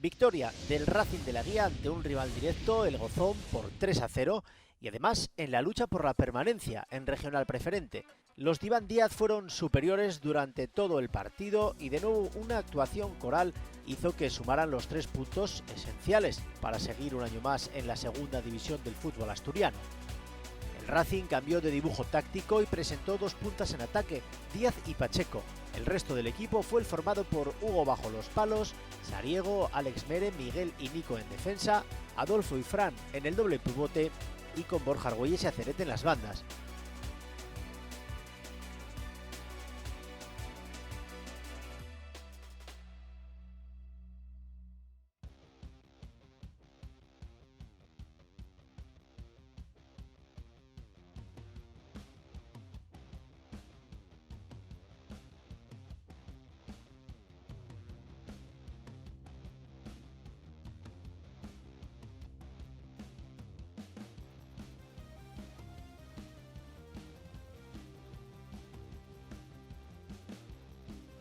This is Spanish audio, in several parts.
Victoria del Racing de la Guía ante un rival directo, el Gozón, por 3-0 y además en la lucha por la permanencia en Regional Preferente. Los de Iván Díaz fueron superiores durante todo el partido y de nuevo una actuación coral hizo que sumaran los 3 puntos esenciales para seguir un año más en la segunda división del fútbol asturiano. El Racing cambió de dibujo táctico y presentó 2 puntas en ataque, Díaz y Pacheco. El resto del equipo fue el formado por Hugo bajo los palos, Sariego, Alex Mere, Miguel y Nico en defensa, Adolfo y Fran en el doble pivote y con Borja Argüelles y Acerete en las bandas.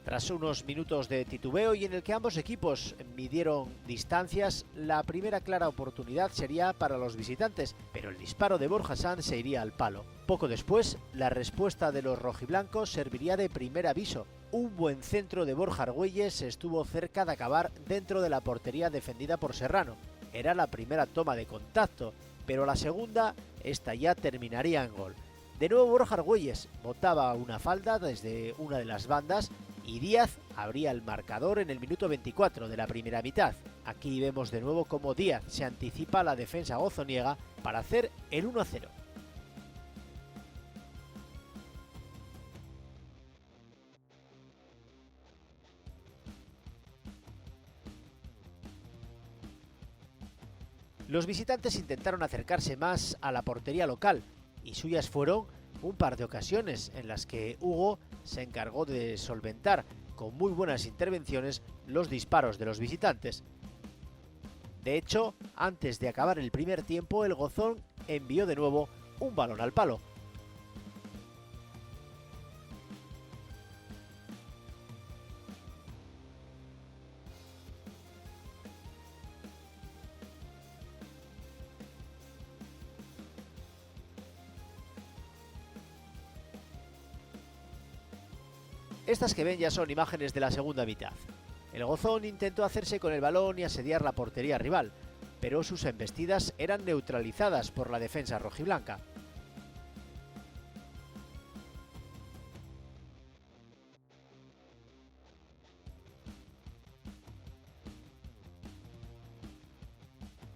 Tras unos minutos de titubeo y en el que ambos equipos midieron distancias, la primera clara oportunidad sería para los visitantes, pero el disparo de Borja Sanz se iría al palo. Poco después, la respuesta de los rojiblancos serviría de primer aviso. Un buen centro de Borja Argüelles estuvo cerca de acabar dentro de la portería defendida por Serrano. Era la primera toma de contacto, pero la segunda, esta ya terminaría en gol. De nuevo Borja Argüelles botaba una falda desde una de las bandas y Díaz abría el marcador en el minuto 24 de la primera mitad. Aquí vemos de nuevo cómo Díaz se anticipa a la defensa gozoniega para hacer el 1-0. Los visitantes intentaron acercarse más a la portería local y suyas fueron un par de ocasiones en las que Hugo se encargó de solventar con muy buenas intervenciones los disparos de los visitantes. De hecho, antes de acabar el primer tiempo, el Gozón envió de nuevo un balón al palo. Estas que ven ya son imágenes de la segunda mitad. El Gozón intentó hacerse con el balón y asediar la portería rival, pero sus embestidas eran neutralizadas por la defensa rojiblanca.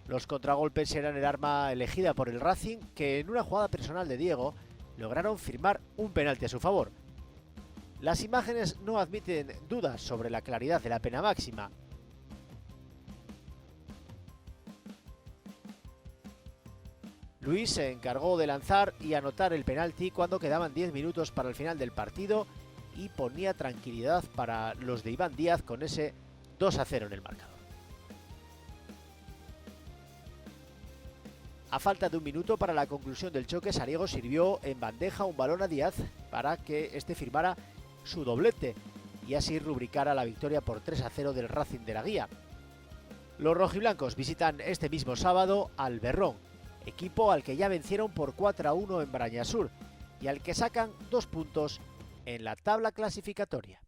Los contragolpes eran el arma elegida por el Racing, que en una jugada personal de Diego lograron firmar un penalti a su favor. Las imágenes no admiten dudas sobre la claridad de la pena máxima. Luis se encargó de lanzar y anotar el penalti cuando quedaban 10 minutos para el final del partido y ponía tranquilidad para los de Iván Díaz con ese 2-0 en el marcador. A falta de un minuto para la conclusión del choque, Sariego sirvió en bandeja un balón a Díaz para que este firmara su doblete y así rubricara la victoria por 3-0 del Racing de la Guía. Los rojiblancos visitan este mismo sábado al Berrón, equipo al que ya vencieron por 4-1 en Brañasur y al que sacan 2 puntos en la tabla clasificatoria.